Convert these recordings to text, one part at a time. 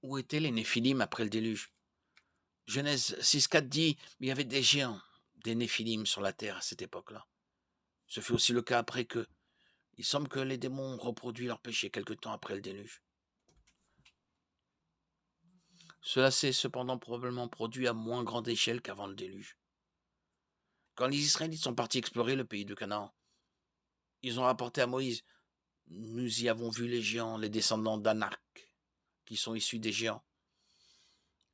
Où étaient les Néphilim après le déluge? Genèse 6,4 dit: «Il y avait des géants, des Néphilim sur la terre à cette époque-là». Ce fut aussi le cas après que il semble que les démons ont reproduit leur péché quelque temps après le déluge. Cela s'est cependant probablement produit à moins grande échelle qu'avant le déluge. Quand les Israélites sont partis explorer le pays de Canaan, ils ont rapporté à Moïse: «Nous y avons vu les géants, les descendants d'Anak, qui sont issus des géants.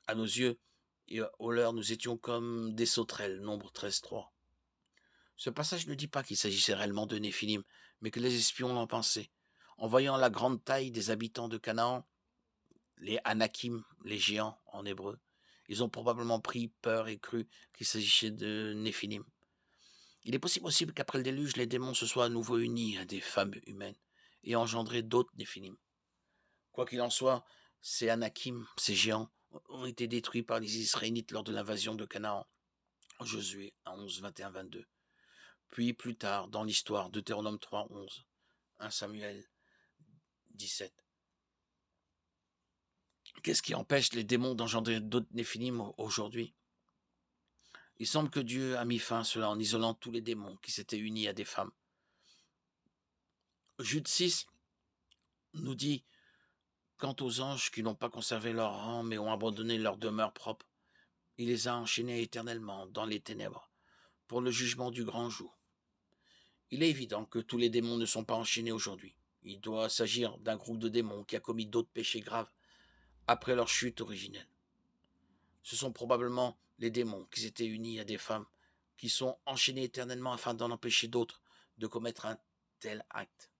À nos yeux et aux leurs, nous étions comme des sauterelles», Nombre 13,3. Ce passage ne dit pas qu'il s'agissait réellement de Néphilim, mais que les espions l'ont pensé. En voyant la grande taille des habitants de Canaan, les Anakim, les géants en hébreu, ils ont probablement pris peur et cru qu'il s'agissait de Néphilim. Il est possible aussi qu'après le déluge, les démons se soient à nouveau unis à des femmes humaines et engendré d'autres Néphilim. Quoi qu'il en soit, ces Anakim, ces géants, ont été détruits par les Israélites lors de l'invasion de Canaan, en Josué 11, 21, 22. Puis plus tard, dans l'histoire, Deutéronome 3, 11, 1 Samuel 17. Qu'est-ce qui empêche les démons d'engendrer d'autres Néphilim aujourd'hui? Il semble que Dieu a mis fin à cela en isolant tous les démons qui s'étaient unis à des femmes. Jude 6 nous dit: quant aux anges qui n'ont pas conservé leur rang mais ont abandonné leur demeure propre, il les a enchaînés éternellement dans les ténèbres pour le jugement du grand jour. Il est évident que tous les démons ne sont pas enchaînés aujourd'hui. Il doit s'agir d'un groupe de démons qui a commis d'autres péchés graves après leur chute originelle. Ce sont probablement les démons qui s'étaient unis à des femmes qui sont enchaînés éternellement afin d'en empêcher d'autres de commettre un tel acte.